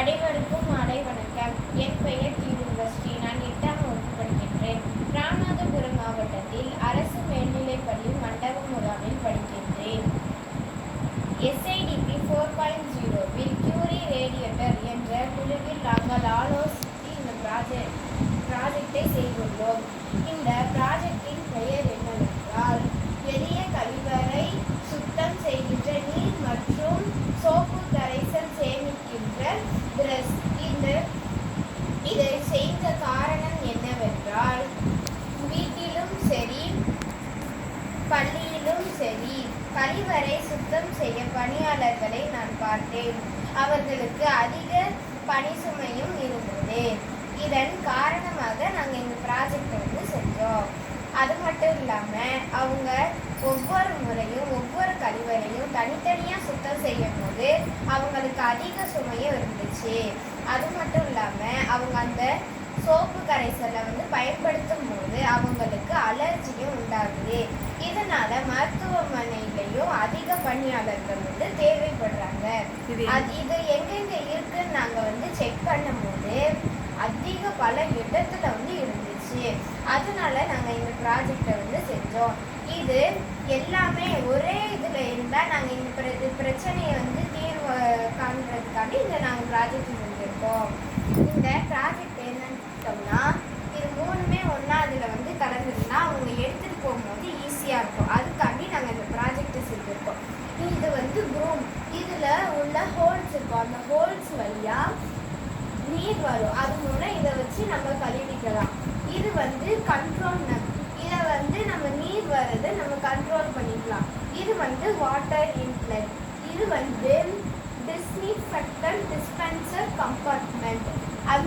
அனைவருக்கும் மாலை வணக்கம். என் பெயர் யூனிவர்சிட்டி. நான் 8ஆம் வகுப்பு படிக்கின்றேன். ராமநாதபுரம் மாவட்டத்தில் அரசு மேல்நிலைப்பள்ளி மண்டபமுறாவில் படிக்கின்றேன். SIDP 4.0வில் கியூரி ரேடியேட்டர் என்ற குழுவில் நாங்கள் ஆலோசித்து இந்த ப்ராஜெக்டை செய்துள்ளோம். இந்த ப்ராஜெக்டின் பெயர் என்னவென்றால், எளிய கழிவறை சுத்தம் செய்கின்ற நீர் மற்றும் சோப்பு கரைசல் சேமிக்கின்ற பிரஷ். இதை செய்த காரணம் என்னவென்றால், வீட்டிலும் சரி பள்ளியிலும் சரி கழிவறை சுத்தம் செய்ய பணியாளர்களை நான் பார்த்தேன். அவர்களுக்கு அதிக பணி சுமையும் இருந்தது. இதன் காரணமாக நாங்கள் இந்த ப்ராஜெக்டை செஞ்சோம். அது மட்டும் இல்லாமல் அவங்க ஒவ்வொரு முறையும் ஒவ்வொரு கழிவறையும் தனித்தனியாக சுத்தம் செய்யும் போது அவங்களுக்கு அதிக சுமையும் இருந்துச்சு. அது மட்டும் இல்லாமல் அவங்க அந்த சோப்பு கரைசலை பயன்படுத்தும் போது அவங்களுக்கு அலர்ஜியும் உண்டாகுது. இதனால மருத்துவமனையிலையும் அதிக பணியாளர்கள் தேவைப்படுறாங்க. இது எங்கெங்க இருக்குன்னு நாங்கள் செக் பண்ணும் போது அதிக பல இடத்துல இருந்துச்சு. அதனால நாங்கள் இந்த ப்ராஜெக்டை செஞ்சோம். இது எல்லாமே ஒரே இதில் இருந்தால் நாங்கள் இந்த பிரச்சனையை தீர்வு காண்றதுக்காண்டி நாங்கள் ப்ராஜெக்ட் செஞ்சுருக்கோம். இந்த ப்ராஜெக்ட் என்னன்னா, இது மூணுமே ஒன்றா அதில் கலந்துருந்தா அவங்க எடுத்துகிட்டு போகும்போது ஈஸியாக இருக்கும். அதுக்காண்டி நாங்கள் இந்த ப்ராஜெக்டை செஞ்சுருக்கோம். இது ப்ரூம். இதில் உள்ள ஹோல்ஸ் இருக்கும். அந்த ஹோல்ஸ் வழியாக நீர் வரும். அது மூலம் இதை வச்சு நம்ம கழுவிக்கலாம். இது கண்ட்ரோல் நம். இதை நம்ம நீர் வர்றதை நம்ம கண்ட்ரோல் பண்ணிக்கலாம். இது வாட்டர் இன்லெட். இது டிஸ்இன்ஃபெக்டன்ட் டிஸ்பென்சர் கம்பார்ட்மெண்ட். அது